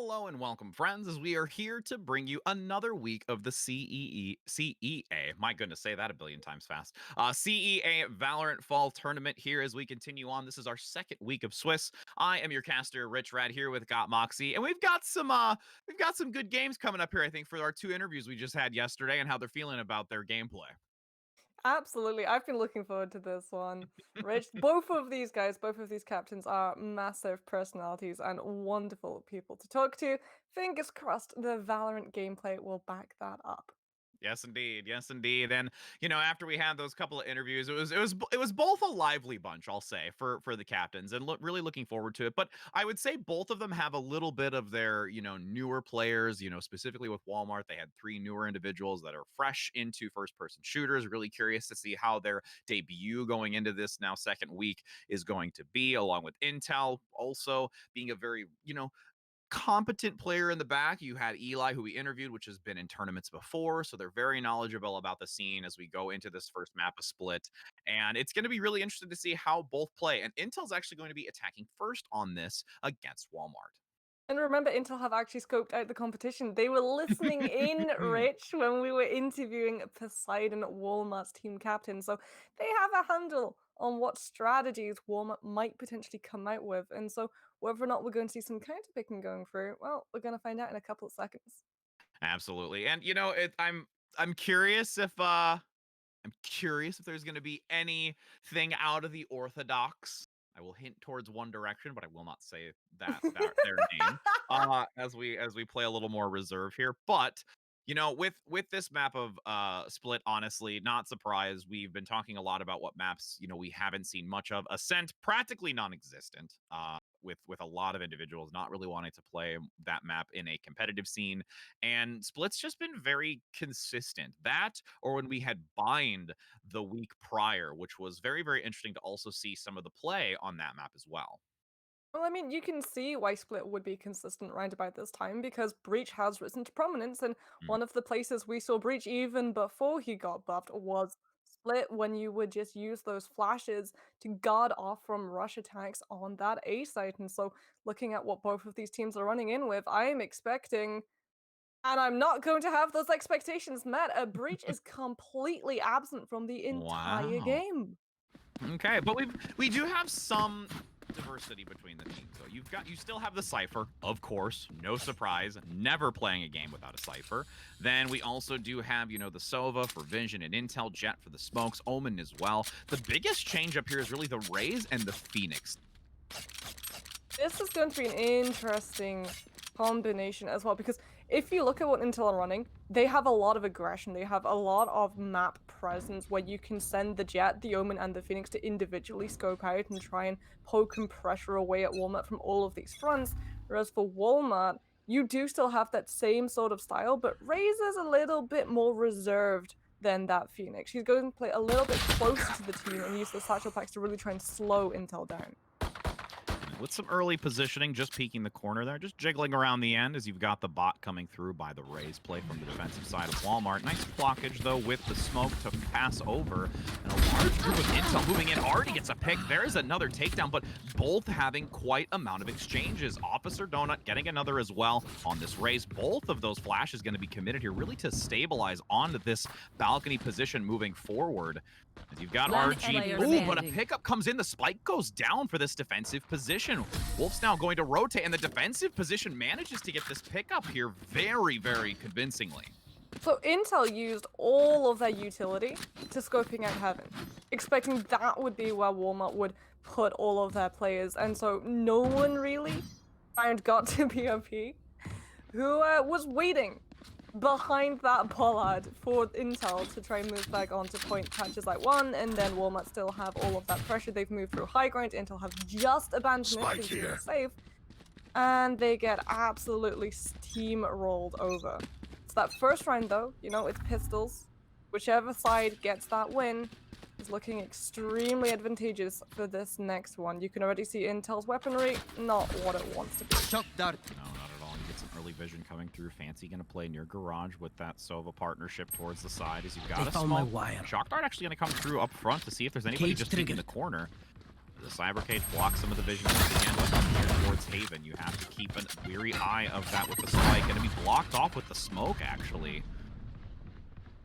Hello and welcome, friends, as we are here to bring you another week of the CEA. My goodness, say that a billion times fast. CEA Valorant Fall Tournament here as we continue on. This is our second week of Swiss. I am your caster, Richrad, here with GotMoxi, and we've got some good games coming up here. I think for our two interviews we just had yesterday and how they're feeling about their gameplay. Absolutely. I've been looking forward to this one. Rich, both of these guys, both of these captains are massive personalities and wonderful people to talk to. Fingers crossed the Valorant gameplay will back that up. Yes, indeed. Yes, indeed. And after we had those couple of interviews, it was both a lively bunch, I'll say, for the captains, and really looking forward to it. But I would say both of them have a little bit of their newer players. Specifically with Walmart, they had three newer individuals that are fresh into first-person shooters. Really curious to see how their debut going into this now second week is going to be, along with Intel also being a very competent player in the back. You had Eli, who we interviewed, which has been in tournaments before. So they're very knowledgeable about the scene as we go into this first map of Split. And it's going to be really interesting to see how both play. And Intel's actually going to be attacking first on this against Walmart. And remember, Intel have actually scoped out the competition. They were listening in, Rich, when we were interviewing Poseidon, Walmart's team captain. So they have a handle on what strategies Walmart might potentially come out with. And so whether or not we're going to see some counterpicking going through, well, we're going to find out in a couple of seconds. Absolutely. And I'm curious if there's going to be anything out of the orthodox. I will hint towards One Direction, but I will not say that their name. As we play a little more reserve here, but with this map of Split, honestly, not surprised. We've been talking a lot about what maps we haven't seen much of. Ascent, practically non-existent. With a lot of individuals not really wanting to play that map in a competitive scene, and Split's just been very consistent. That, or when we had Bind the week prior, which was very, very interesting to also see some of the play on that map as well. Well, I mean, you can see why Split would be consistent right about this time because Breach has risen to prominence, and Mm. one of the places we saw Breach even before he got buffed was Split when you would just use those flashes to guard off from rush attacks on that A site. And so, looking at what both of these teams are running in with, I am expecting, and I'm not going to have those expectations met. A Breach is completely absent from the entire Wow. game. Okay, but we do have some diversity between the teams. So you still have the Cypher, of course, no surprise, never playing a game without a Cypher. Then we also do have, the Sova for Vision and Intel, Jet for the Smokes, Omen as well. The biggest change up here is really the Raze and the Phoenix. This is going to be an interesting combination as well, because if you look at what Intel are running, they have a lot of aggression. They have a lot of map presence where you can send the Jet, the Omen, and the Phoenix to individually scope out and try and poke and pressure away at Walmart from all of these fronts. Whereas for Walmart, you do still have that same sort of style, but Razor's a little bit more reserved than that Phoenix. She's going to play a little bit closer to the team and use the satchel packs to really try and slow Intel down. With some early positioning, just peeking the corner there, just jiggling around the end as you've got the bot coming through by the Raze play from the defensive side of Walmart. Nice blockage, though, with the smoke to pass over. And a large group of Intel moving in. Already gets a pick. There's another takedown, but both having quite amount of exchanges. Officer Donut getting another as well on this Raze. Both of those flashes going to be committed here, really to stabilize onto this balcony position moving forward. As you've got RG. Ooh, but a pickup comes in. The spike goes down for this defensive position. Wolf's now going to rotate, and the defensive position manages to get this pickup here very, very convincingly. So Intel used all of their utility to scoping out Heaven, expecting that would be where Walmart would put all of their players, and so no one really found got to BOP, who was waiting behind that bollard for Intel to try and move back onto point patches like one, and then Walmart still have all of that pressure. They've moved through high ground. Intel have just abandoned it because it's safe, and they get absolutely steamrolled over. So that first round, though, it's pistols. Whichever side gets that win is looking extremely advantageous for this next one. You can already see Intel's weaponry, not what it wants to be. No, not at all. You get some early vision coming through. Fancy going to play near Garage with that Sova partnership towards the side as you've got a smoke. Shock Dart actually going to come through up front to see if there's anybody just peeking the corner. The cyber cage blocks some of the vision once again, but up here towards Haven, you have to keep a weary eye of that with the spike. Gonna be blocked off with the smoke, actually.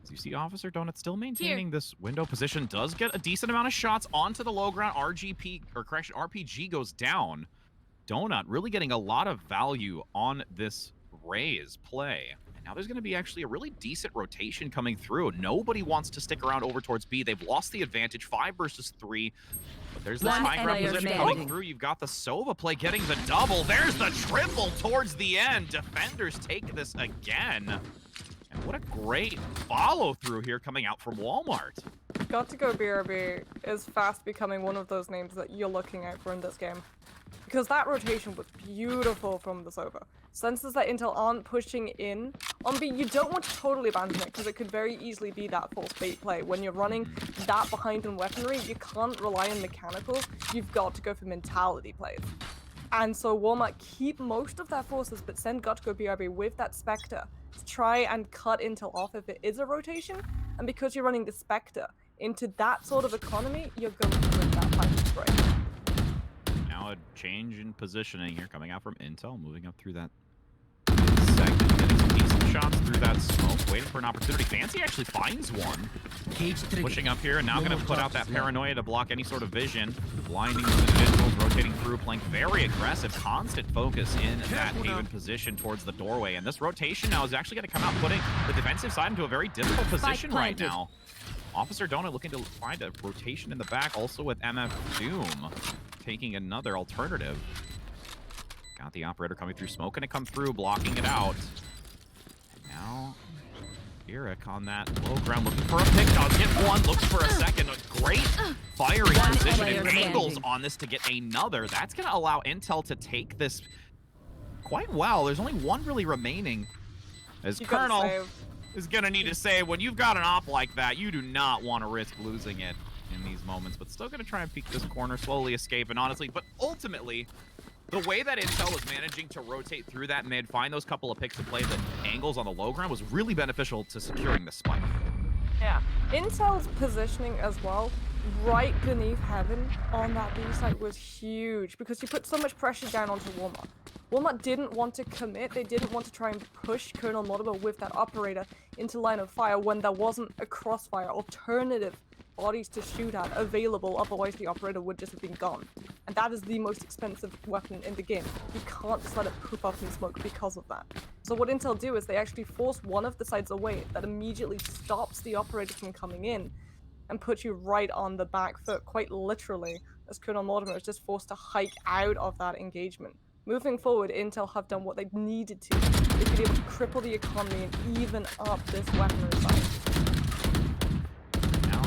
As you see, Officer Donut still maintaining this window position, does get a decent amount of shots onto the low ground. RPG goes down. Donut really getting a lot of value on this Raze play. And now there's going to be actually a really decent rotation coming through. Nobody wants to stick around over towards B. They've lost the advantage, 5 versus 3. But there's this high ground position coming through. You've got the Sova play getting the double. There's the triple towards the end. Defenders take this again. And what a great follow through here coming out from Walmart. Got to go BRB is fast becoming one of those names that you're looking out for in this game. Because that rotation was beautiful from the Sova. Senses that Intel aren't pushing in on B, you don't want to totally abandon it because it could very easily be that false bait play. When you're running that behind in weaponry, you can't rely on mechanicals, you've got to go for mentality plays. And so Walmart keep most of their forces, but send Got to go BRB with that Spectre to try and cut Intel off if it is a rotation. And because you're running the Spectre into that sort of economy, you're going to win that fight spray. Now a change in positioning here coming out from Intel, moving up through that segment, getting some decent shots through that smoke, waiting for an opportunity. Fancy actually finds one. Pushing up here and now going to put out that paranoia to block any sort of vision. Blinding those individuals, rotating through, playing very aggressive, constant focus in that Haven position towards the doorway. And this rotation now is actually going to come out, putting the defensive side into a very difficult position right now. Officer Donut looking to find a rotation in the back, also with MF Doom taking another alternative. Got the operator coming through, smoke gonna come through, blocking it out. And now Eric on that low ground looking for a pick. Does get one, looks for a second. A great firing position and angles on this to get another. That's gonna allow Intel to take this quite well. There's only one really remaining. As Colonel is gonna need to say, when you've got an op like that, you do not want to risk losing it in these moments, but still gonna try and peek this corner, slowly escape, and honestly, but ultimately, the way that Intel was managing to rotate through that mid, find those couple of picks to play the angles on the low ground was really beneficial to securing the spike. Yeah, Intel's positioning as well, right beneath Heaven on that B site was huge because you put so much pressure down onto Walmart. Walmart didn't want to commit, they didn't want to try and push Colonel Mortimer with that operator into line of fire when there wasn't a crossfire alternative bodies to shoot at available, otherwise the operator would just have been gone. And that is the most expensive weapon in the game. You can't just let it poop up in smoke because of that. So what Intel do is they actually force one of the sides away that immediately stops the operator from coming in and put you right on the back foot, quite literally, as Colonel Mortimer is just forced to hike out of that engagement. Moving forward, Intel have done what they needed to. They've been able to cripple the economy and even up this weaponry side.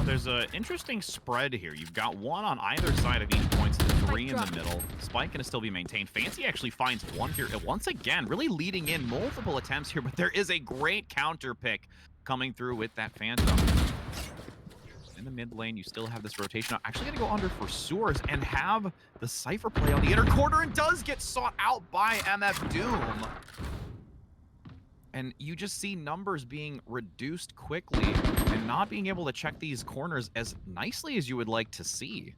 There's an interesting spread here. You've got one on either side of each point, so 3 in the middle. Spike can still be maintained. Fancy actually finds one here. Once again, really leading in multiple attempts here, but there is a great counter pick coming through with that Phantom. In the mid lane, you still have this rotation. I'm actually going to go under for Sewers and have the Cypher play on the inner quarter, and does get sought out by MF Doom. And you just see numbers being reduced quickly and not being able to check these corners as nicely as you would like to see.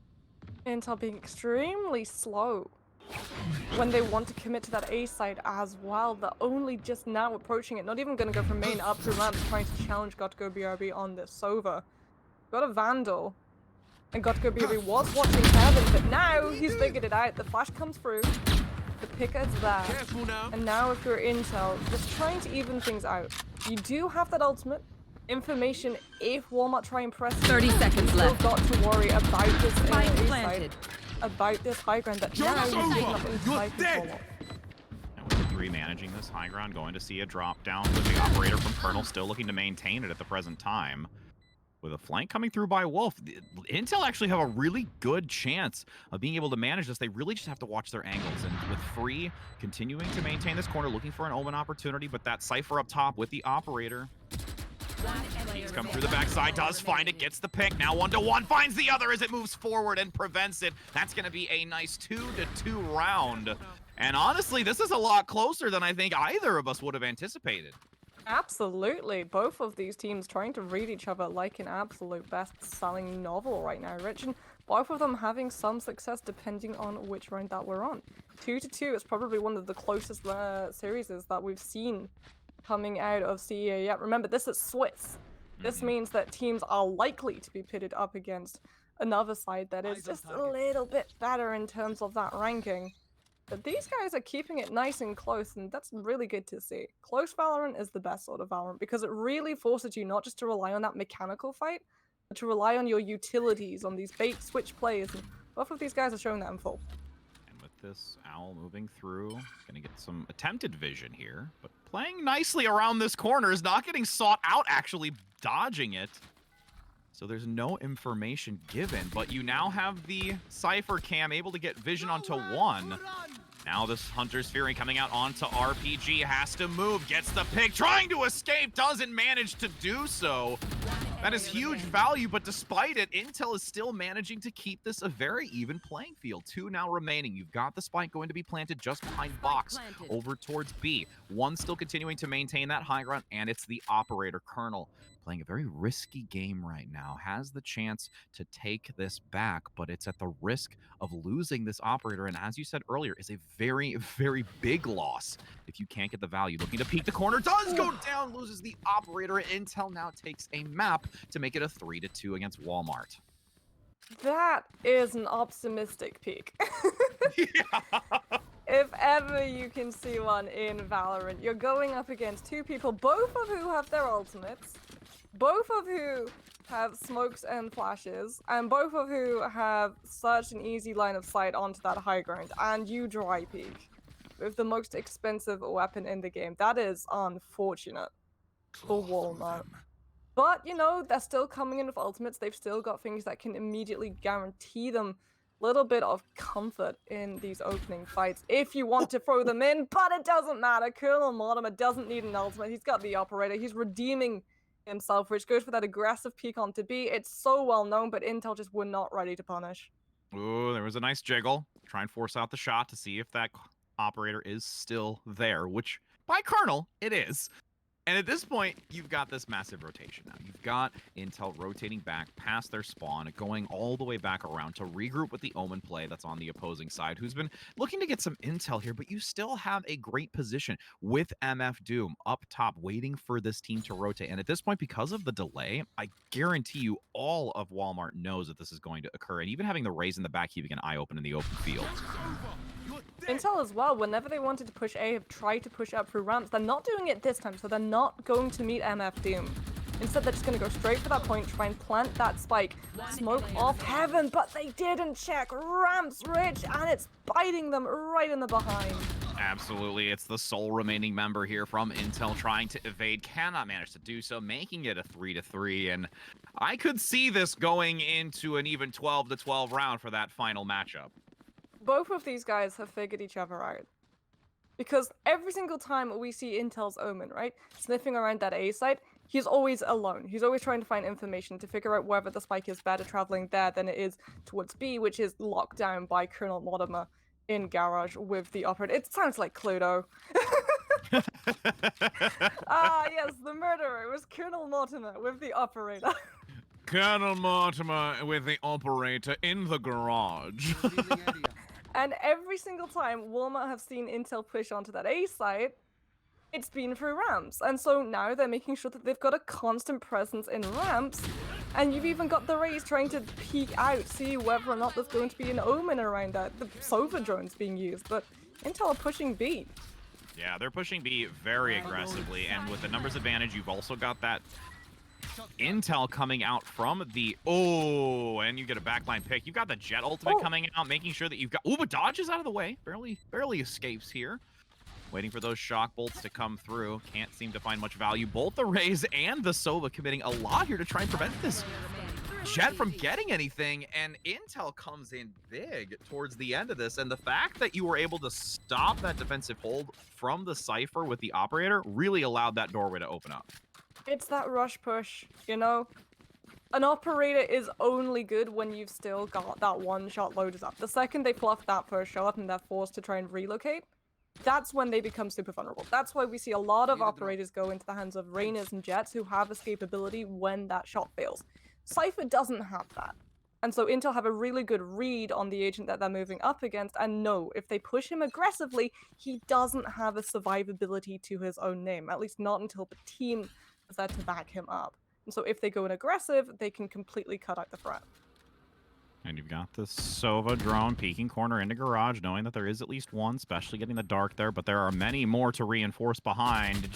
Intel being extremely slow when they want to commit to that A side as well. They're only just now approaching it, not even going to go from main up to ramp, trying to challenge Got to go BRB on this Sova. Got a Vandal, and Got to go BRB was watching Heaven, but now he's figured it out. The flash comes through. The picker is there, and now if you're Intel, just trying to even things out. You do have that ultimate information if Walmart try and press. 30 seconds left. You've got to worry about this side, about this high ground that now is taking up inside control of. And with the 3 managing this high ground, going to see a drop down with the operator from Colonel still looking to maintain it at the present time. With a flank coming through by Wolf, Intel actually have a really good chance of being able to manage this. They really just have to watch their angles. And with Free continuing to maintain this corner, looking for an omen opportunity, but that Cypher up top with the operator. He's come through the backside, does find it, gets the pick. Now 1-to-1, finds the other as it moves forward and prevents it. That's going to be a nice 2-to-2 round. And honestly, this is a lot closer than I think either of us would have anticipated. Absolutely. Both of these teams trying to read each other like an absolute best-selling novel right now, Rich, and both of them having some success depending on which round that we're on. 2-2 is probably one of the closest series that we've seen coming out of CEA yet. Remember, this is Swiss. This means that teams are likely to be pitted up against another side that is just a little bit better in terms of that ranking. But these guys are keeping it nice and close, and that's really good to see. Close Valorant is the best sort of Valorant because it really forces you not just to rely on that mechanical fight, but to rely on your utilities, on these bait switch plays, and both of these guys are showing that in full. And with this Owl moving through, gonna get some attempted vision here, but playing nicely around this corner, is not getting sought out, actually dodging it. So there's no information given, but you now have the Cypher cam able to get vision onto one. Now this Hunter's Fury coming out onto RPG, has to move, gets the pick, trying to escape, doesn't manage to do so. That is huge value, but despite it, Intel is still managing to keep this a very even playing field. 2 now remaining. You've got the spike going to be planted just behind Box over towards B. 1 still continuing to maintain that high ground, and it's the operator, Colonel, playing a very risky game right now. Has the chance to take this back, but it's at the risk of losing this operator, and as you said earlier, is a very, very big loss if you can't get the value. Looking to peek the corner, does go down, loses the operator. Intel now takes a map to make it a 3-2 against Walmart. That is an optimistic peak. Yeah. If ever you can see one in Valorant, you're going up against 2 people, both of who have their ultimates, both of who have smokes and flashes, and both of who have such an easy line of sight onto that high ground, and you dry peek with the most expensive weapon in the game. That is unfortunate for Walmart. But, you know, they're still coming in with ultimates. They've still got things that can immediately guarantee them a little bit of comfort in these opening fights if you want to throw them in, but it doesn't matter. Colonel Mortimer doesn't need an ultimate. He's got the operator. He's redeeming himself, which goes for that aggressive peek onto B. It's so well known, but Intel just were not ready to punish. Ooh, there was a nice jiggle. Try and force out the shot to see if that operator is still there, which by Colonel, it is. And at this point, you've got this massive rotation now. You've got Intel rotating back past their spawn, going all the way back around to regroup with the Omen play that's on the opposing side, who's been looking to get some intel here, but you still have a great position with MF Doom up top, waiting for this team to rotate. And at this point, because of the delay, I guarantee you all of Walmart knows that this is going to occur. And even having the Raze in the back, keeping an eye open in the open field. Intel as well, whenever they wanted to push A, have tried to push up through ramps. They're not doing it this time, so they're not going to meet MF Doom. Instead, they're just going to go straight for that point, try and plant that spike, smoke off heaven, but they didn't check ramps, Rich, and it's biting them right in the behind. Absolutely, it's the sole remaining member here from Intel trying to evade, cannot manage to do so, making it a 3-3, and I could see this going into an even 12-12 round for that final matchup. Both of these guys have figured each other out. Because every single time we see Intel's Omen, right, sniffing around that A site, he's always alone. He's always trying to find information to figure out whether the spike is better traveling there than it is towards B, which is locked down by Colonel Mortimer in Garage with the operator. It sounds like Cluedo. Ah, yes, the murderer was Colonel Mortimer with the operator. Colonel Mortimer with the operator in the garage. And every single time Walmart have seen Intel push onto that A site, it's been through ramps. And so now they're making sure that they've got a constant presence in ramps. And you've even got the Rays trying to peek out, see whether or not there's going to be an Omen around that. The Sova drone's being used, but Intel are pushing B. Yeah, they're pushing B very aggressively, and with the numbers advantage, you've also got that Intel coming out from the... Oh, and you get a backline pick. You've got the Jet ultimate coming out, making sure that you've got... Ooh, but dodges out of the way. Barely escapes here. Waiting for those shock bolts to come through. Can't seem to find much value. Both the Rays and the Sova committing a lot here to try and prevent this Jet from getting anything, and Intel comes in big towards the end of this, and the fact that you were able to stop that defensive hold from the Cypher with the operator really allowed that doorway to open up. It's that rush push, you know? An operator is only good when you've still got that one shot loaded up. The second they fluff that first shot and they're forced to try and relocate, that's when they become super vulnerable. That's why we see a lot of operators go into the hands of Reynas and Jets who have escapability when that shot fails. Cypher doesn't have that. And so Intel have a really good read on the agent that they're moving up against, and no, if they push him aggressively, he doesn't have a survivability to his own name, at least not until the team is there to back him up. And so if they go in aggressive, they can completely cut out the threat. And you've got the Sova drone peeking corner into garage, knowing that there is at least one, especially getting the dark there, but there are many more to reinforce behind.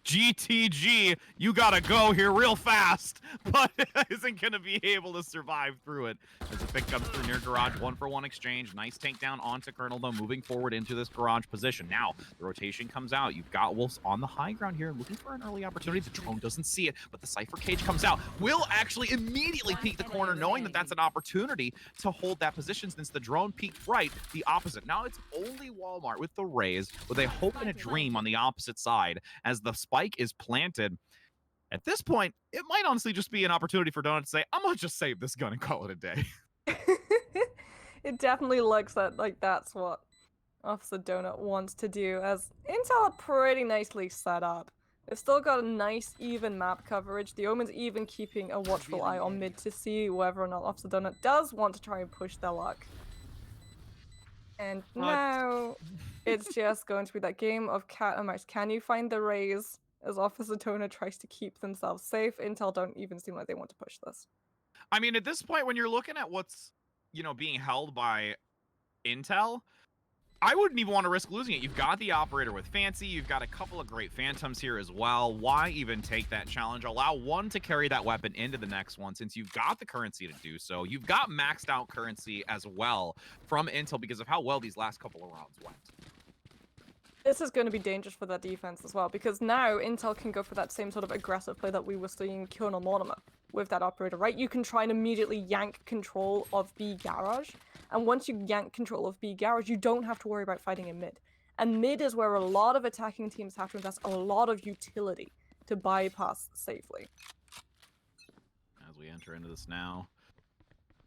GTG, you gotta go here real fast, but isn't gonna be able to survive through it. As the pick comes through near garage, 1-for-1 exchange. Nice takedown onto Colonel, though, moving forward into this garage position. Now, the rotation comes out. You've got Wolves on the high ground here, looking for an early opportunity. The drone doesn't see it, but the Cypher cage comes out. Will actually immediately peek the corner, knowing that that's an opportunity to hold that position since the drone peeked right the opposite. Now it's only Walmart with the Raze, with a hope and a dream on the opposite side as the spike is planted. At this point, it might honestly just be an opportunity for Donut to say, I'm gonna just save this gun and call it a day. It definitely looks like that's what Officer Donut wants to do, as Intel are pretty nicely set up. They've still got a nice even map coverage. The Omen's even keeping a watchful eye on mid to see whether or not Officer Donut does want to try and push their luck. And now it's just going to be that game of cat and mouse. Can you find the Raze? As Officer Donut tries to keep themselves safe, Intel don't even seem like they want to push this. I mean, at this point, when you're looking at what's, being held by Intel, I wouldn't even want to risk losing it. You've got the operator with Fancy. You've got a couple of great Phantoms here as well. Why even take that challenge? Allow one to carry that weapon into the next one since you've got the currency to do so. You've got maxed out currency as well from Intel because of how well these last couple of rounds went. This is going to be dangerous for their defense as well, because now Intel can go for that same sort of aggressive play that we were seeing Colonel Mortimer with that operator, right? You can try and immediately yank control of B garage, and once you yank control of B garage, you don't have to worry about fighting in mid. And mid is where a lot of attacking teams have to invest a lot of utility to bypass safely. As we enter into this now,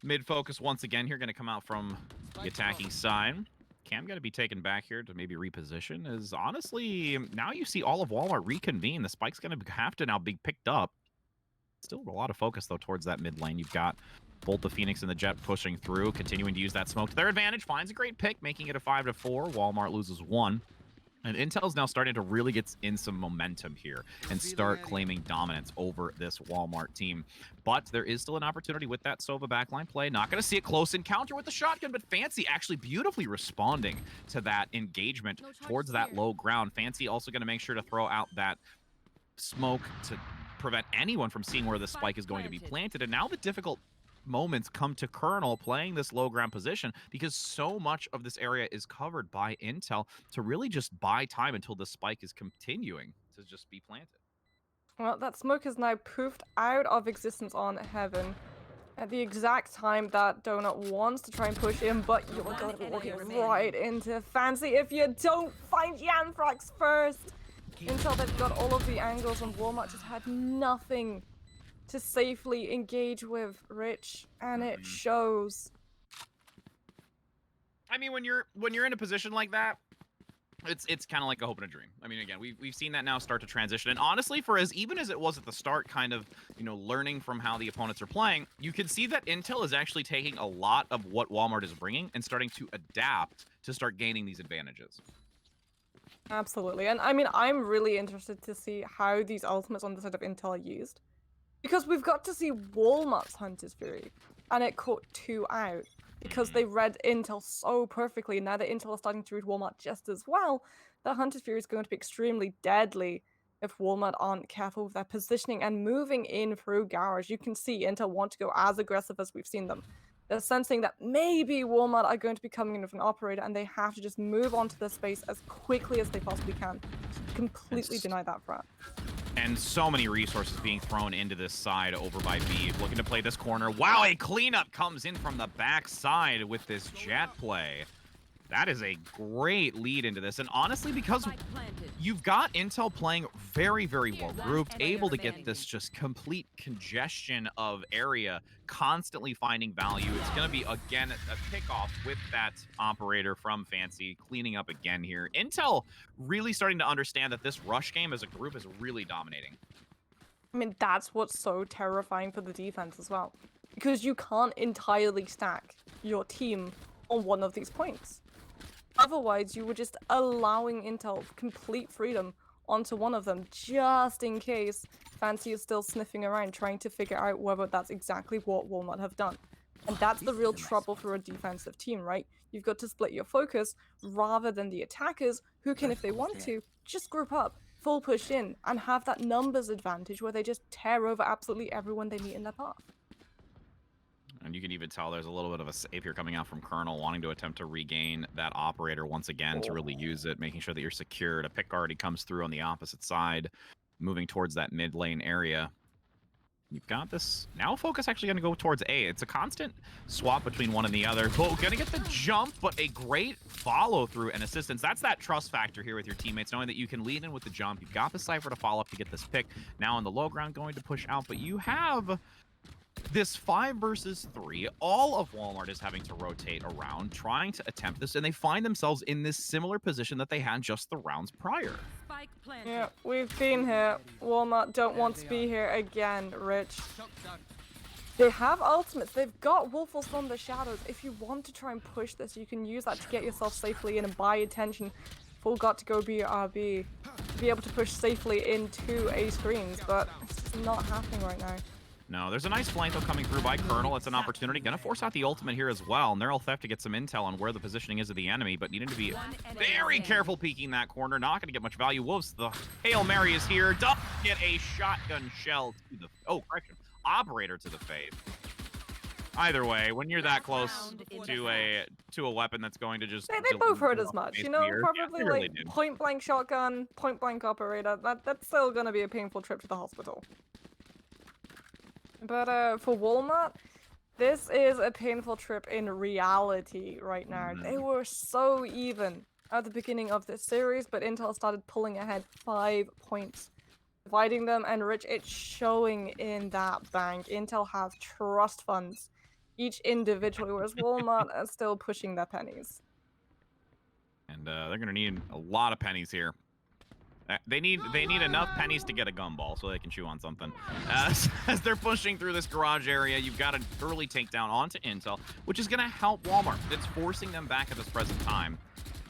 mid focus once again here, going to come out from the attacking side. Cam going to be taken back here to maybe reposition. Is honestly, now you see all of Walmart reconvene. The spike's going to have to now be picked up. Still a lot of focus, though, towards that mid lane. You've got both the Phoenix and the Jet pushing through, continuing to use that smoke to their advantage. Finds a great pick, making it a 5-4. Walmart loses 1. And Intel's now starting to really get in some momentum here and start claiming dominance over this Walmart team. But there is still an opportunity with that Sova backline play. Not going to see a close encounter with the shotgun, but Fancy actually beautifully responding to that engagement towards that low ground. Fancy also going to make sure to throw out that smoke to prevent anyone from seeing where the spike is going to be planted. And now the difficult moments come to Colonel playing this low ground position because so much of this area is covered by Intel to really just buy time until the spike is continuing to just be planted. Well, that smoke is now poofed out of existence on Heaven at the exact time that Donut wants to try and push in, but you're going to be walking right into Fancy if you don't find Yanthrax first. Intel, they've got all of the angles, and Walmart just had nothing to safely engage with Rich, and it shows. I mean, when you're in a position like that, it's kind of like a hope and a dream. I mean, again, we've seen that now start to transition, and honestly, for even as it was at the start, kind of learning from how the opponents are playing, you can see that Intel is actually taking a lot of what Walmart is bringing and starting to adapt to start gaining these advantages. Absolutely, and I mean, I'm really interested to see how these ultimates on the side of Intel are used. Because we've got to see Walmart's Hunter's Fury, and it caught 2 out, because they read Intel so perfectly, and now that Intel is starting to read Walmart just as well, the Hunter's Fury is going to be extremely deadly if Walmart aren't careful with their positioning and moving in through garage. You can see Intel want to go as aggressive as we've seen them. They're sensing that maybe Walmart are going to be coming in with an operator, and they have to just move onto the space as quickly as they possibly can. Completely deny that threat. And so many resources being thrown into this side over by B. Looking to play this corner. Wow, a cleanup comes in from the back side with this Jet play. That is a great lead into this. And honestly, because Spike planted. you've got Intel playing very, very well grouped, enemy able to get remaining. this just complete congestion of area, constantly finding value. It's going to be, again, a pickoff with that operator from Fancy, cleaning up again here. Intel really starting to understand that this rush game as a group is really dominating. I mean, that's what's so terrifying for the defense as well. Because you can't entirely stack your team on one of these points. Otherwise, you were just allowing Intel complete freedom onto one of them, just in case Fancy is still sniffing around trying to figure out whether that's exactly what Walmart have done. And that's the real trouble for a defensive team, right? You've got to split your focus rather than the attackers who can, if they want to, just group up, full push in, and have that numbers advantage where they just tear over absolutely everyone they meet in their path. And you can even tell there's a little bit of a save here coming out from Colonel, wanting to attempt to regain that operator once again to really use it, making sure that you're secured. A pick already comes through on the opposite side, moving towards that mid lane area. You've got this. Now focus actually going to go towards A. It's a constant swap between one and the other. Oh, going to get the jump, but a great follow through and assistance. That's that trust factor here with your teammates, knowing that you can lead in with the jump. You've got the Cypher to follow up to get this pick. Now on the low ground going to push out, but you have this 5 versus 3. All of Walmart is having to rotate around, trying to attempt this, and they find themselves in this similar position that they had just the rounds prior. Spike planted. Yeah, we've been here. Walmart don't want to be here again, Rich. They have ultimates. They've got Wolf's from the Shadows. If you want to try and push this, you can use that to get yourself safely in and buy attention. Full got to go BRB. Be able to push safely into A screens, but it's just not happening right now. No, there's a nice flank though coming through by Colonel. It's an opportunity. Gonna force out the ultimate here as well. Neural Theft to get some intel on where the positioning is of the enemy, but needing to be very careful peeking that corner. Not gonna get much value. Wolves, the Hail Mary is here. Does get a shotgun shell to the... Oh, correction. Operator to the fade. Either way, when you're that close to a weapon that's going to just... They both hurt as much, you know? Yeah, Probably they really like do. point-blank shotgun, point-blank operator. That's still gonna be a painful trip to the hospital. But for Walmart, this is a painful trip in reality right now. They were so even at the beginning of this series, but Intel started pulling ahead 5 points, dividing them, and Rich, it's showing in that bank. Intel have trust funds, each individually, whereas Walmart are still pushing their pennies. And they're going to need a lot of pennies here. They need enough pennies to get a gumball so they can chew on something. As they're pushing through this garage area, you've got an early takedown onto Intel, which is going to help Walmart. It's forcing them back at this present time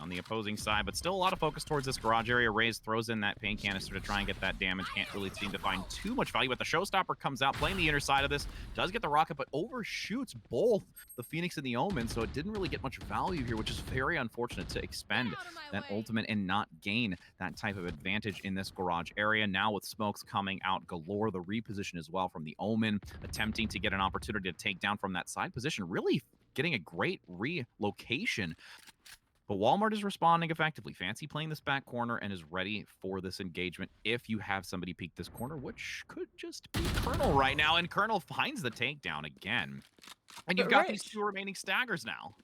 on the opposing side, but still a lot of focus towards this garage area. Raze throws in that paint canister to try and get that damage. Can't really seem to find too much value, but the Showstopper comes out, playing the inner side of this, does get the rocket, but overshoots both the Phoenix and the Omen, so it didn't really get much value here, which is very unfortunate to expend that ultimate and not gain that type of advantage in this garage area. Now with smokes coming out galore, the reposition as well from the Omen, attempting to get an opportunity to take down from that side position, really getting a great relocation. But Walmart is responding effectively. Fancy playing this back corner and is ready for this engagement if you have somebody peek this corner, which could just be Colonel right now. And Colonel finds the takedown again. And you've got these 2 remaining staggers now.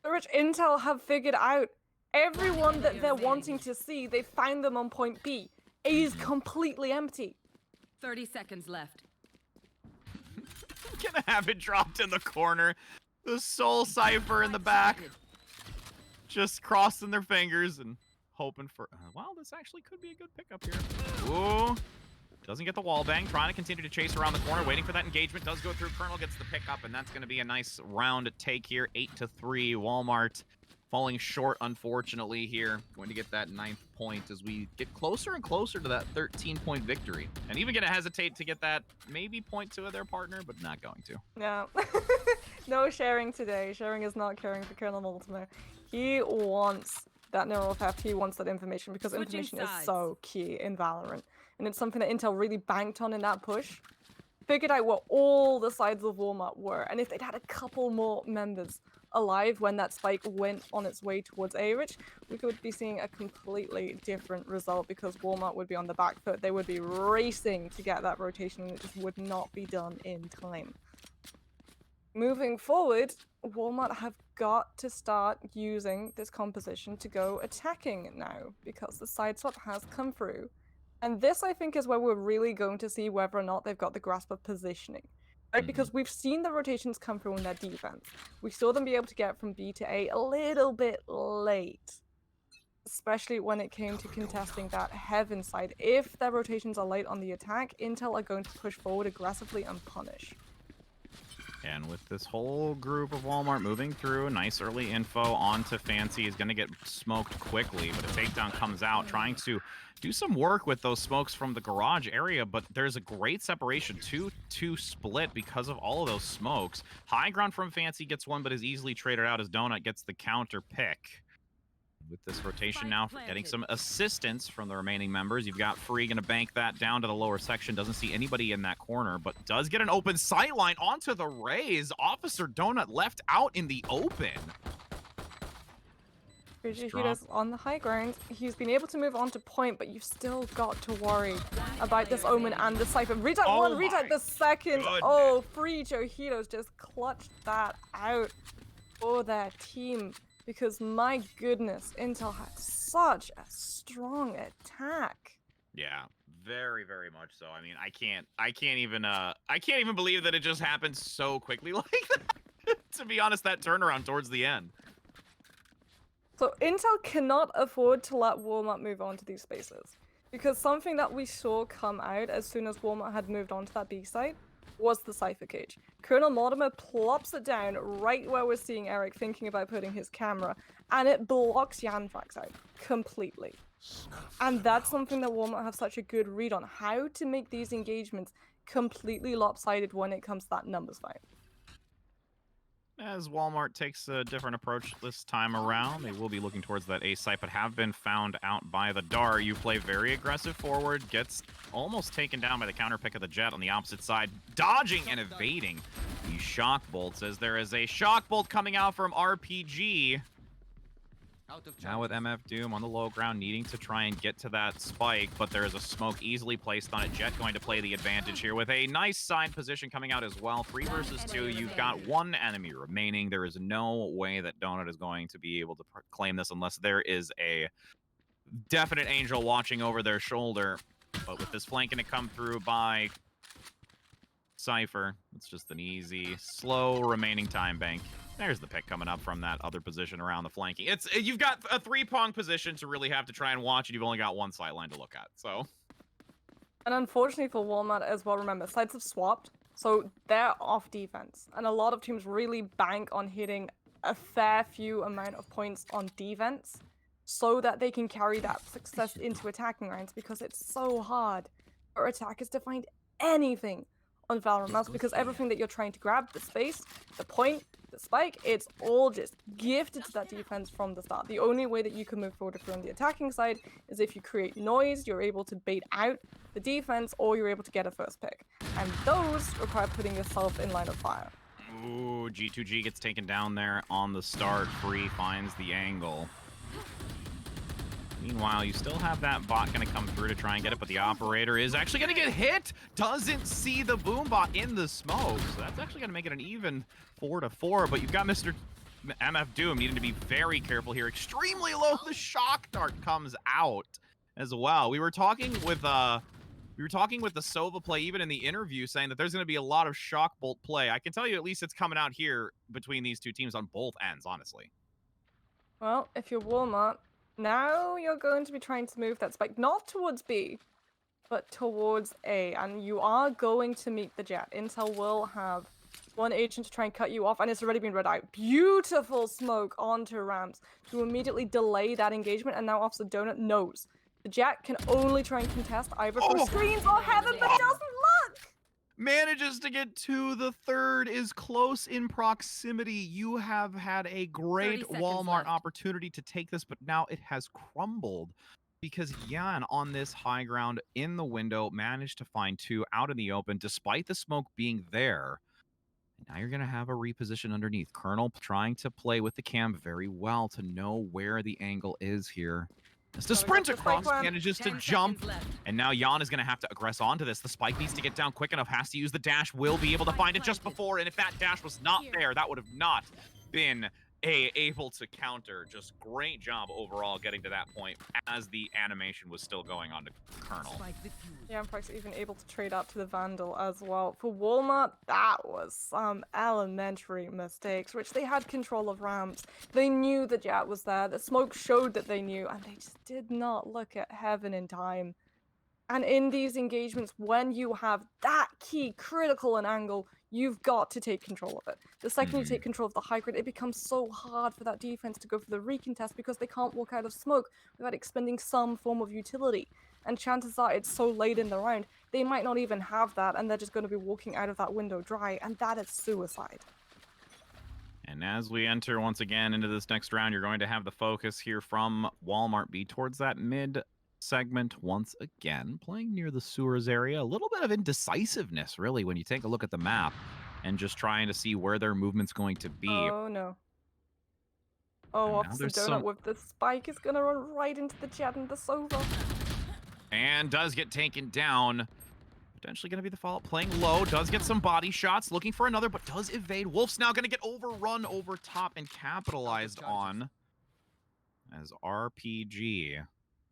Rich, Intel have figured out everyone that they're wanting to see. They found them on point B. A is completely empty. 30 seconds left. Gonna have it dropped in the corner. The Soul Cypher in the back. Just crossing their fingers and hoping for... well, this actually could be a good pickup here. Ooh. Doesn't get the wall bang. Trying to continue to chase around the corner. Waiting for that engagement. Does go through. Colonel gets the pickup, and that's going to be a nice round take here. 8-3. Walmart falling short, unfortunately, here. Going to get that 9th point as we get closer and closer to that 13-point victory. And even going to hesitate to get that maybe point to their partner, but not going to. No. No sharing today. Sharing is not caring for Colonel Multimer. He wants that neural theft. He wants that information because information is so key in Valorant. And it's something that Intel really banked on in that push. Figured out what all the sides of Walmart were. And if they'd had a couple more members alive when that spike went on its way towards A-Rich, we could be seeing a completely different result because Walmart would be on the back foot. They would be racing to get that rotation and it just would not be done in time. moving forward, Walmart have got to start using this composition to go attacking now because the side swap has come through. And this, I think, is where we're really going to see whether or not they've got the grasp of positioning. Right? Because we've seen the rotations come through in their defense. We saw them be able to get from B to A little bit late. Especially when it came to contesting that heaven side. If their rotations are late on the attack, Intel are going to push forward aggressively and punish. And with this whole group of Walmart moving through, nice early info onto Fancy. Is going to get smoked quickly, but a takedown comes out, trying to do some work with those smokes from the garage area, but there's a great separation. 2-2 split because of all of those smokes. High ground from Fancy gets one, but is easily traded out as Donut gets the counter pick. With this rotation now, getting some assistance from the remaining members. You've got Free going to bank that down to the lower section. Doesn't see anybody in that corner, but does get an open sight line onto the Rays. Officer Donut left out in the open. Richrad on the high ground. He's been able to move on to point, but you've still got to worry about this Omen and the Cypher. Retake one, retake the second. Goodness. Oh, Free Johitos just clutched that out for their team. Because my goodness, Intel had such a strong attack. Yeah, very, very much so. I mean, I can't even believe that it just happened so quickly like that. To be honest, that turnaround towards the end. So Intel cannot afford to let Walmart move on to these spaces. Because something that we saw come out as soon as Walmart had moved on to that B site was the Cypher Cage. Colonel Mortimer plops it down right where we're seeing Eric thinking about putting his camera, and it blocks Yanfax out completely. And that's something that Walmart have such a good read on, how to make these engagements completely lopsided when it comes to that numbers fight. As Walmart takes a different approach this time around, they will be looking towards that A site, but have been found out by the Dar. You play very aggressive forward, gets almost taken down by the counter pick of the Jet on the opposite side, dodging and evading the shock bolts, as there is a shock bolt coming out from RPG. Now with MF Doom on the low ground, needing to try and get to that spike, but there is a smoke easily placed on it. Jet going to play the advantage here with a nice side position coming out as well. 3 versus 2. You've got 1 enemy remaining. There is no way that Donut is going to be able to claim this unless there is a definite angel watching over their shoulder. But with this flank going to come through by Cypher, it's just an easy, slow remaining time bank. There's the pick coming up from that other position around the flanking. You've got a 3-prong position to really have to try and watch, and you've only got 1 sight line to look at, so. And unfortunately for Walmart as well, remember, sides have swapped, so they're off defense. And a lot of teams really bank on hitting a fair few amount of points on defense so that they can carry that success into attacking rounds, because it's so hard for attackers to find anything on Valorant maps, because everything that you're trying to grab, the space, the point, the spike, it's all just gifted to that defense from the start. The only way that you can move forward if you're on the attacking side is if you create noise, you're able to bait out the defense, or you're able to get a first pick. And those require putting yourself in line of fire. Ooh, G2G gets taken down there on the start. Free finds the angle. Meanwhile, you still have that bot going to come through to try and get it, but the operator is actually going to get hit. Doesn't see the boom bot in the smoke, so that's actually going to make it an even 4-4. But you've got Mr. MF Doom needing to be very careful here. Extremely low. The shock dart comes out as well. We were talking with the Sova play even in the interview, saying that there's going to be a lot of shock bolt play. I can tell you at least it's coming out here between these two teams on both ends, honestly. Well, if you're Walmart, now you're going to be trying to move that spike, not towards B, but towards A, and you are going to meet the Jet. Intel will have 1 agent to try and cut you off, and it's already been read out. Beautiful smoke onto ramps to immediately delay that engagement, and now Officer Donut knows. The Jet can only try and contest either through screens or heaven, but doesn't look! Manages to get to the third, is close in proximity. You have had a great Walmart opportunity to take this, but now it has crumbled because Yan on this high ground in the window managed to find 2 out in the open despite the smoke being there. Now you're going to have a reposition underneath. Colonel trying to play with the cam very well to know where the angle is here. As to Gotta sprint get the spike across, plant. manages to 10 jump. seconds left. And now Jan is going to have to aggress onto this. The spike needs to get down quick enough, has to use the dash, will be able to find it just before. And if that dash was not there, that would have not been able to counter. Just great job overall getting to that point as the animation was still going on to Colonel. Yeah, I'm perhaps even able to trade up to the Vandal as well. For Walmart, that was some elementary mistakes, which they had control of ramps. They knew the Jet was there. The smoke showed that they knew, and they just did not look at heaven in time. And in these engagements, when you have that key critical an angle, you've got to take control of it. The second you take control of the high grid, it becomes so hard for that defense to go for the recontest because they can't walk out of smoke without expending some form of utility. And chances are it's so late in the round, they might not even have that, and they're just going to be walking out of that window dry, and that is suicide. And as we enter once again into this next round, you're going to have the focus here from Walmart be towards that mid segment once again, playing near the sewers area. A little bit of indecisiveness, really, when you take a look at the map and just trying to see where their movement's going to be. Oh no. Oh, And now Officer there's Donut some- with the spike is gonna run right into the Jet and the Sova. And does get taken down. Potentially going to be the follow-up. Playing low, does get some body shots, looking for another, but does evade. Wolf's now going to get overrun over top and capitalized on as RPG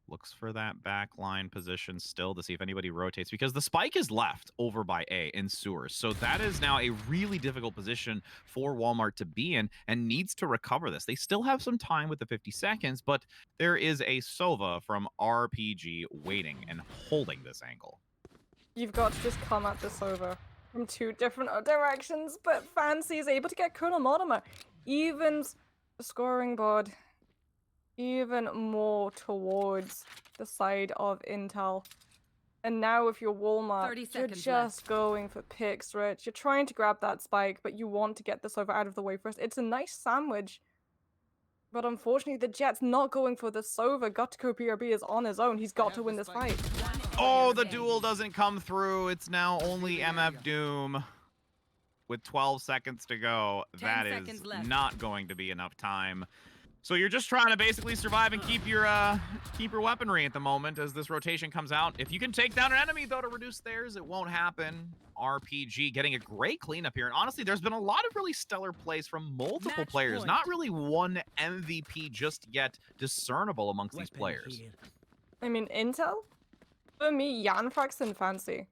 looks for that back line position still to see if anybody rotates, because the spike is left over by A in sewers. So that is now a really difficult position for Walmart to be in and needs to recover this. They still have some time with the 50 seconds, but there is a Sova from RPG waiting and holding this angle. You've got to just come at this over from two different directions, but Fancy is able to get Colonel Mortimer. Evens the scoring board even more towards the side of Intel. And now if you're 30 Walmart, you're seconds just going for picks, Rich. You're trying to grab that spike, but you want to get this over out of the way first. It's a nice sandwich. But unfortunately, the Jet's not going for the Sova. Gottico BRB is on his own. He's got to win this fight. Oh, the duel doesn't come through. It's now only MF Doom with 12 seconds to go. 10 That is seconds left. not going to be enough time. So you're just trying to basically survive and keep your weaponry at the moment as this rotation comes out. If you can take down an enemy, though, to reduce theirs, it won't happen. RPG getting a great cleanup here. And honestly, there's been a lot of really stellar plays from multiple Match players. point. Not really one MVP just yet discernible amongst these players. I mean, Intel? For me, Yanfrax and Fancy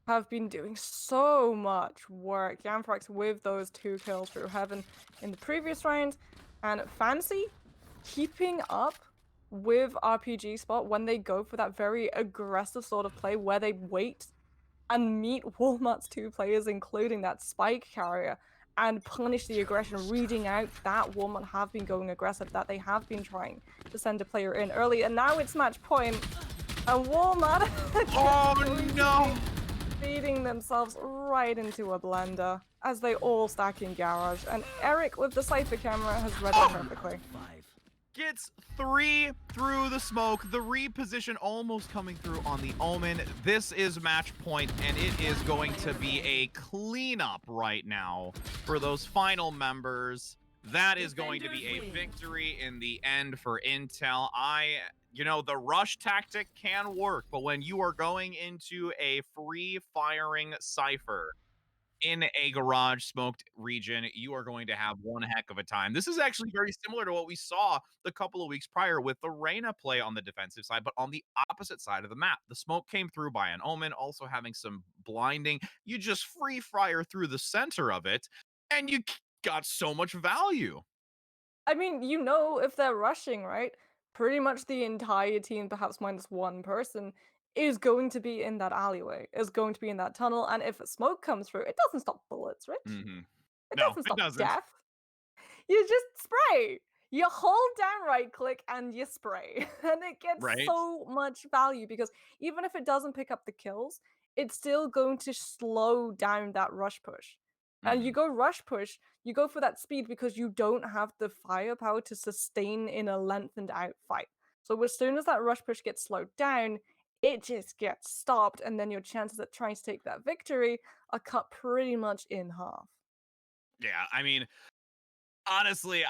have been doing so much work. Yanfrax with those 2 kills through Heaven in the previous round, and Fancy keeping up with RPG Spot when they go for that very aggressive sort of play where they wait and meet Walmart's 2 players, including that spike carrier, and punish the aggression, reading out that Walmart have been going aggressive, that they have been trying to send a player in early, and now it's match point, and Walmart Oh, no! feeding themselves right into a blender as they all stack in garage, and Eric with the Cypher camera has read it perfectly. Gets 3 through the smoke. The reposition almost coming through on the Omen. This is match point, and it is going to be a cleanup right now for those final members. That is going to be a victory in the end for Intel. You know, the rush tactic can work, but when you are going into a free-firing Cypher in a garage smoked region, you are going to have one heck of a time. This is actually very similar to what we saw the couple of weeks prior with the Reyna play on the defensive side, but on the opposite side of the map. The smoke came through by an Omen, also having some blinding. You just free fire through the center of it, and you got so much value. I mean, you know, if they're rushing, right? Pretty much the entire team, perhaps minus 1 person, is going to be in that alleyway, is going to be in that tunnel, and if a smoke comes through, it doesn't stop bullets, Rich. It No, doesn't it stop doesn't. death. You just spray. You hold down right click and you spray. And it gets Right. so much value because even if it doesn't pick up the kills, it's still going to slow down that rush push. And you go rush push, you go for that speed because you don't have the firepower to sustain in a lengthened out fight. So as soon as that rush push gets slowed down, it just gets stopped, and then your chances at trying to take that victory are cut pretty much in half. Yeah, I mean, Honestly,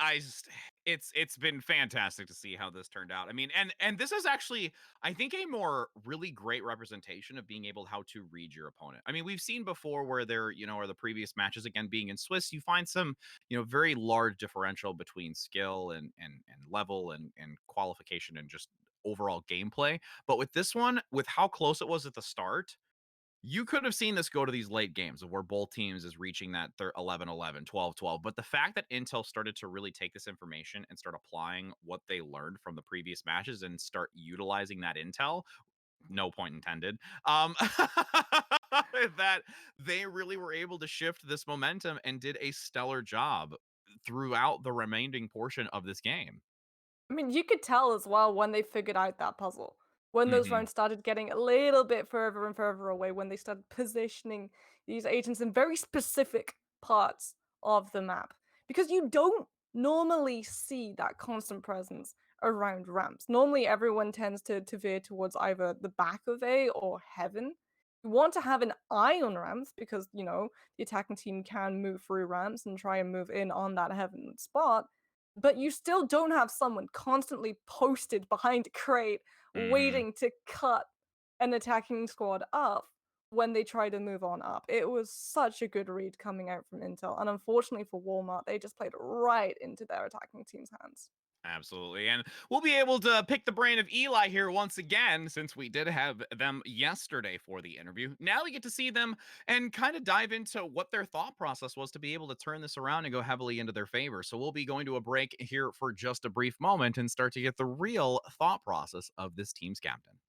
it's been fantastic to see how this turned out. I mean, and this is actually, I think, a more really great representation of being able how to read your opponent. I mean, we've seen before where there, or the previous matches again being in Swiss, you find some, very large differential between skill and level and qualification and just overall gameplay. But with this one, with how close it was at the start, you could have seen this go to these late games of where both teams is reaching that 11-11, 12-12. But the fact that Intel started to really take this information and start applying what they learned from the previous matches and start utilizing that intel, no point intended, that they really were able to shift this momentum and did a stellar job throughout the remaining portion of this game. I mean, you could tell as well when they figured out that puzzle. When those Hmm. rounds started getting a little bit further and further away, when they started positioning these agents in very specific parts of the map. Because you don't normally see that constant presence around ramps. Normally, everyone tends to veer towards either the back of A or heaven. You want to have an eye on ramps because, the attacking team can move through ramps and try and move in on that heaven spot, but you still don't have someone constantly posted behind a crate Hmm. waiting to cut an attacking squad up when they try to move on up. It was such a good read coming out from Intel, and unfortunately for Walmart, they just played right into their attacking team's hands. Absolutely. And we'll be able to pick the brain of Eli here once again, since we did have them yesterday for the interview. Now we get to see them and kind of dive into what their thought process was to be able to turn this around and go heavily into their favor. So we'll be going to a break here for just a brief moment and start to get the real thought process of this team's captain.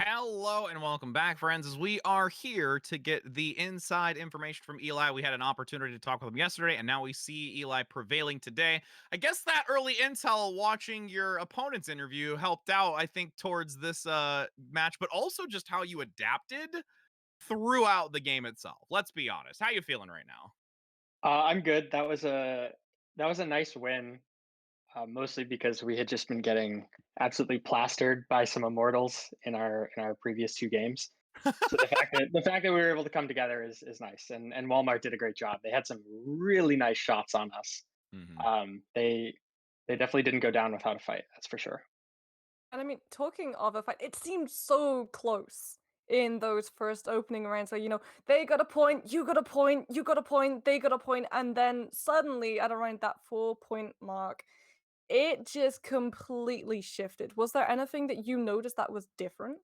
Hello and welcome back, friends. As we are here to get the inside information from Eli, we had an opportunity to talk with him yesterday, and now we see Eli prevailing today. I guess that early intel watching your opponent's interview helped out, I think, towards this match, but also just how you adapted throughout the game itself. Let's be honest. How you feeling right now? I'm good. That was a nice win, mostly because we had just been getting absolutely plastered by some immortals in our previous two games. So the fact that we were able to come together is nice, and Walmart did a great job. They had some really nice shots on us. Hmm. They definitely didn't go down without a fight. That's for sure. And I mean, talking of a fight, it seemed so close in those first opening rounds where, they got a point, you got a point, you got a point, they got a point, and then suddenly at around that 4 point mark, it just completely shifted. Was there anything that you noticed that was different?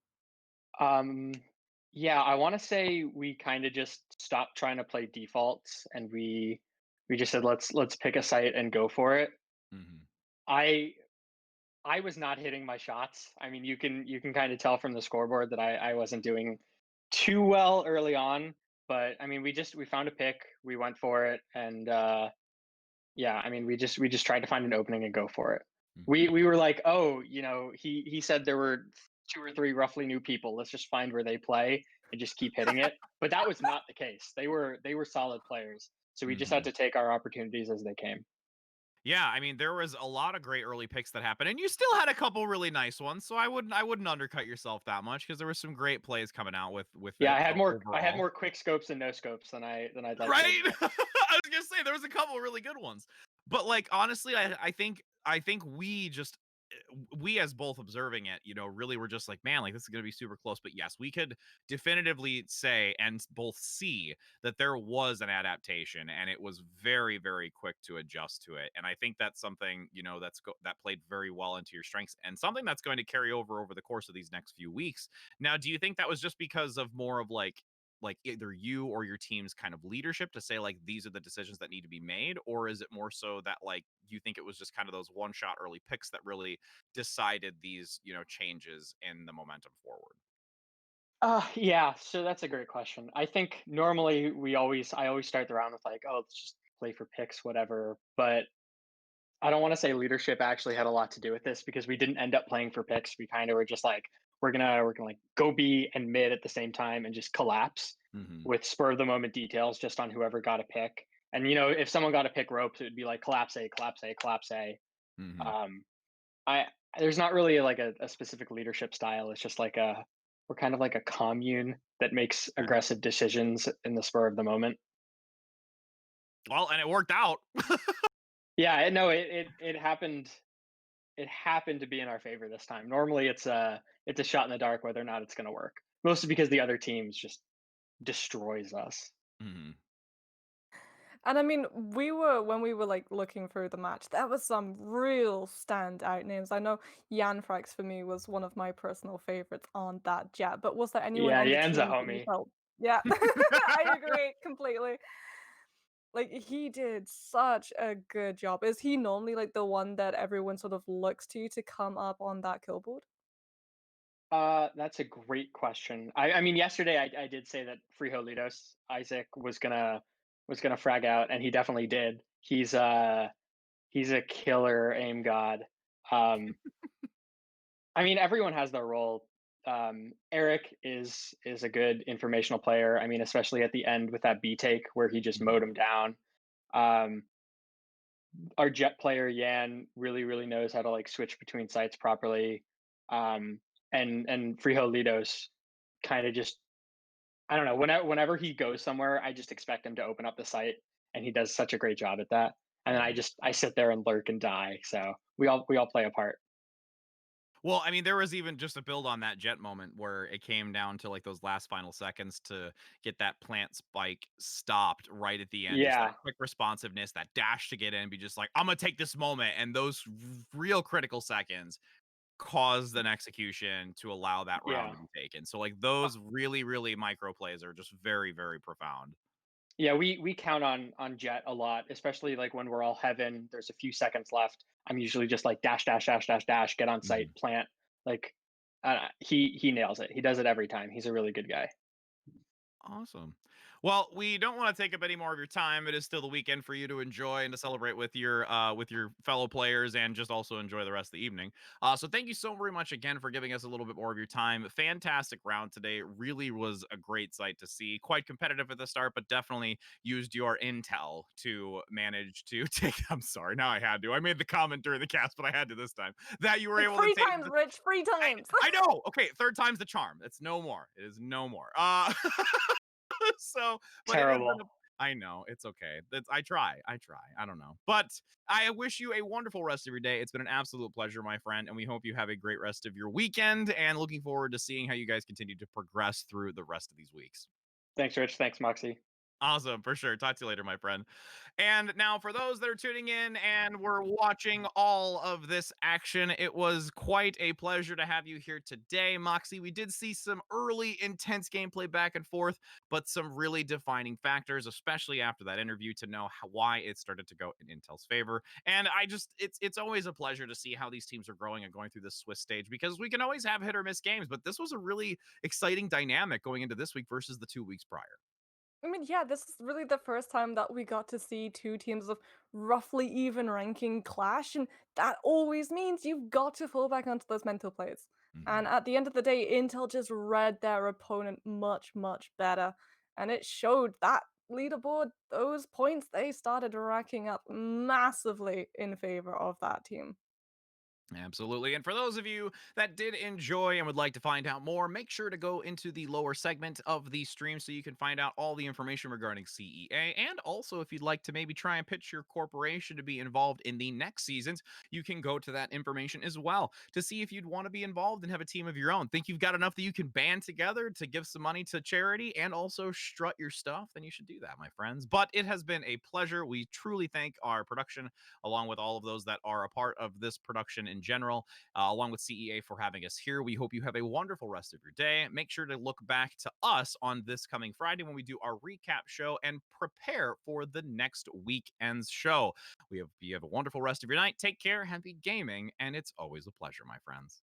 Um, yeah, I want to say we kind of just stopped trying to play defaults, and we just said let's pick a site and go for it. Hmm. I I was not hitting my shots. I mean, you can kind of tell from the scoreboard that I wasn't doing too well early on. But I mean, we found a pick, we went for it, and yeah, I mean, we just tried to find an opening and go for it. Hmm. We were like, oh, he said there were two or three roughly new people. Let's just find where they play and just keep hitting it. But that was not the case. They were solid players, so we just had Hmm. to take our opportunities as they came. Yeah, I mean, there was a lot of great early picks that happened, and you still had a couple really nice ones. So I wouldn't undercut yourself that much because there were some great plays coming out with Yeah, it I had overall. more quick scopes and no scopes than I'd like to Right? admit. I was gonna say there was a couple really good ones. But like honestly, I think we as both observing it, really were just like, man, like this is gonna be super close. But yes, we could definitively say and both see that there was an adaptation and it was very, very quick to adjust to it. And I think that's something, that played very well into your strengths and something that's going to carry over the course of these next few weeks. Now, do you think that was just because of more of like either you or your team's kind of leadership to say like these are the decisions that need to be made, or is it more so that like you think it was just kind of those one shot early picks that really decided these changes in the momentum forward? Yeah, so that's a great question. I think normally I always start the round with like, oh, let's just play for picks, whatever. But I don't want to say leadership actually had a lot to do with this because we didn't end up playing for picks. We kind of were just like, we're gonna like go B and mid at the same time and just collapse Hmm. with spur of the moment details just on whoever got a pick. And if someone got a pick ropes, it would be like collapse A, collapse A, collapse A. Hmm. Um, I There's not really like a specific leadership style. It's just like we're kind of like a commune that makes aggressive decisions in the spur of the moment. Well, and it worked out. Yeah, no, it happened. It happened to be in our favor this time. Normally, it's a shot in the dark whether or not it's going to work. Mostly because the other teams just destroys us. Hmm. And I mean, when we were like looking through the match, there was some real standout names. I know Yanfrax for me was one of my personal favorites on that jet, but was there anyone Yeah, on the Yan's a team that you homie. felt? Yeah, I agree completely. Like he did such a good job. Is he normally like the one that everyone sort of looks to come up on that kill board? That's a great question. I mean, yesterday I did say that Frijolitos Isaac was gonna frag out, and he definitely did. He's a killer aim god. Um, I mean, everyone has their role. Eric is a good informational player. I mean, especially at the end with that B take where he just mowed him down. Um, our jet player Yan really knows how to like switch between sites properly. Um, and Frijolitos kind of just I don't know. Whenever he goes somewhere, I just expect him to open up the site, and he does such a great job at that. And then Hmm. I sit there and lurk and die. So we all play a part. Well, I mean, there was even just a build on that jet moment where it came down to like those last final seconds to get that plant spike stopped right at the end. Just that Yeah, quick responsiveness, that dash to get in, be just like, I'm gonna take this moment. And those real critical seconds caused an execution to allow that round yeah, to be taken. So like uh, those really, really micro plays are just very, very profound. yeah. We count on Jet a lot, especially like when we're all heaven. There's a few seconds left. I'm usually just like dash dash dash dash dash. Get on site, Mhm. plant. Like He nails it. He does it every time. He's a really good guy. Awesome. Well, we don't want to take up any more of your time. It is still the weekend for you to enjoy and to celebrate with your fellow players and just also enjoy the rest of the evening. So thank you so very much again for giving us a little bit more of your time. Fantastic round today. Really was a great sight to see. Quite competitive at the start, but definitely used your intel to manage to take. I'm sorry. Now I had to. I made the comment during the cast, but I had to this time that you were Like able to three take. times, Rich, three times. I know. Okay, third time's the charm. It's no more. It is no more. So, but it has been Terrible. a I know, it's okay. That's I try. I try. I don't know. But I wish you a wonderful rest of your day. It's been an absolute pleasure, my friend, and we hope you have a great rest of your weekend and looking forward to seeing how you guys continue to progress through the rest of these weeks. Thanks, Rich. Thanks, Moxie. Awesome, for sure. Talk to you later, my friend. And now, for those that are tuning in and were watching all of this action, it was quite a pleasure to have you here today, Moxie. We did see some early intense gameplay back and forth, but some really defining factors, especially after that interview, to know why it started to go in Intel's favor. And it's always a pleasure to see how these teams are growing and going through this Swiss stage because we can always have hit or miss games, but this was a really exciting dynamic going into this week versus the 2 weeks prior. I mean, yeah, this is really the first time that we got to see two teams of roughly even ranking clash, and that always means you've got to fall back onto those mental plays. And Mhm. at the end of the day, Intel just read their opponent much, much better. And it showed that leaderboard, those points, they started racking up massively in favor of that team. Absolutely. And for those of you that did enjoy and would like to find out more, make sure to go into the lower segment of the stream so you can find out all the information regarding CEA. And also, if you'd like to maybe try and pitch your corporation to be involved in the next seasons, you can go to that information as well to see if you'd want to be involved and have a team of your own. Think you've got enough that you can band together to give some money to charity and also strut your stuff? Then you should do that, my friends. But it has been a pleasure. We truly thank our production along with all of those that are a part of this production in general, along with CEA for having us here. We hope you have a wonderful rest of your day. Make sure to look back to us on this coming Friday when we do our recap show and prepare for the next weekend's show. You have a wonderful rest of your night. Take care, happy gaming, and it's always a pleasure, my friends.